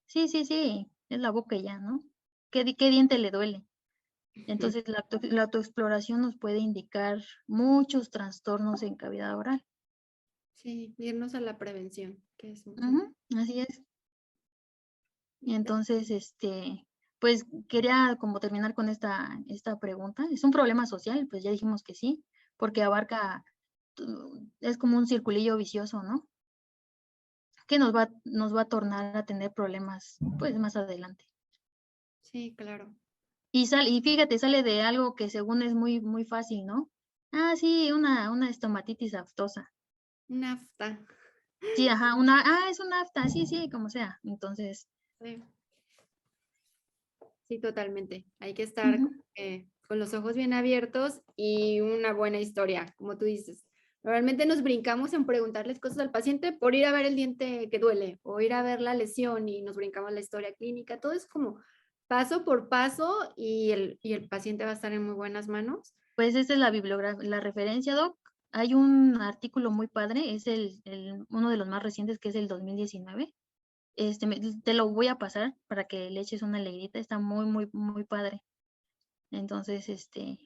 sí, sí, sí, es la boca y ya, ¿no? ¿Qué diente le duele? Entonces, la autoexploración nos puede indicar muchos trastornos en cavidad oral. Sí, irnos a la prevención, que es mucho. Ujú, así es. Y entonces, pues quería como terminar con esta pregunta. ¿Es un problema social? Pues ya dijimos que sí, porque abarca, es como un circulillo vicioso, ¿no? Que nos va a tornar a tener problemas, pues más adelante. Sí, claro. Y fíjate, sale de algo que según es muy, muy fácil, ¿no? Ah, sí, una estomatitis aftosa. Nafta. Sí, ajá, es una afta, sí, sí, como sea. Entonces, Sí. Sí, totalmente. Hay que estar ujú, con los ojos bien abiertos y una buena historia, como tú dices. Normalmente nos brincamos en preguntarles cosas al paciente por ir a ver el diente que duele o ir a ver la lesión y nos brincamos la historia clínica. Todo es como paso por paso y el paciente va a estar en muy buenas manos. pues esta es la referencia, Doc. Hay un artículo muy padre, es uno de los más recientes, que es el 2019. Te lo voy a pasar para que le eches una leidita, está muy, muy, muy padre. Entonces, te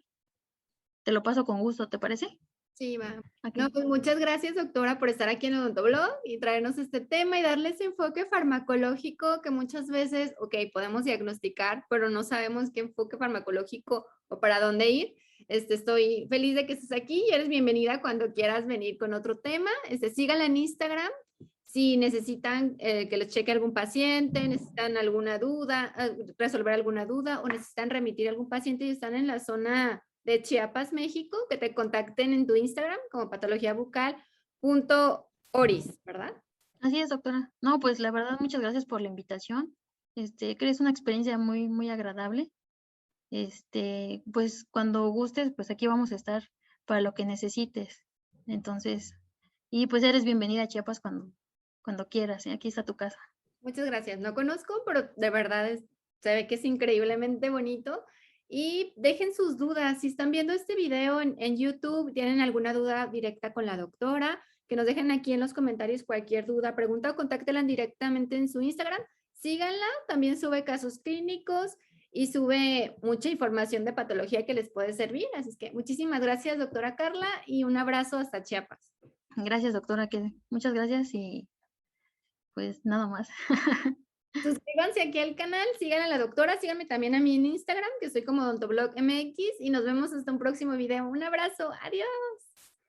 lo paso con gusto, ¿te parece? Sí, va. No, Aquí. pues muchas gracias, doctora, por estar aquí en Odontoblog y traernos este tema y darles enfoque farmacológico que muchas veces, ok, podemos diagnosticar, pero no sabemos qué enfoque farmacológico o para dónde ir. Estoy feliz de que estés aquí y eres bienvenida cuando quieras venir con otro tema. Síganla en Instagram. Si necesitan que les cheque algún paciente, necesitan alguna duda, resolver alguna duda o necesitan remitir a algún paciente y están en la zona de Chiapas, México, que te contacten en tu Instagram como patologiabucal.oris, ¿verdad? Así es, doctora. No, pues la verdad, muchas gracias por la invitación. Creo que es una experiencia muy, muy agradable. Pues cuando gustes, pues aquí vamos a estar para lo que necesites. Entonces, y pues eres bienvenida a Chiapas cuando quieras, ¿eh? Aquí está tu casa. Muchas gracias. No conozco, pero de verdad se ve que es increíblemente bonito. Y dejen sus dudas. Si están viendo este video en YouTube, tienen alguna duda directa con la doctora, que nos dejen aquí en los comentarios cualquier duda, pregunta o contáctela directamente en su Instagram. Síganla, también sube casos clínicos y sube mucha información de patología que les puede servir. Así es que muchísimas gracias, doctora Carla, y un abrazo hasta Chiapas. Gracias, doctora, muchas gracias y pues nada más. Suscríbanse aquí al canal, sigan a la doctora, síganme también a mí en Instagram, que soy como OdontoblogMX, y nos vemos hasta un próximo video. Un abrazo, adiós.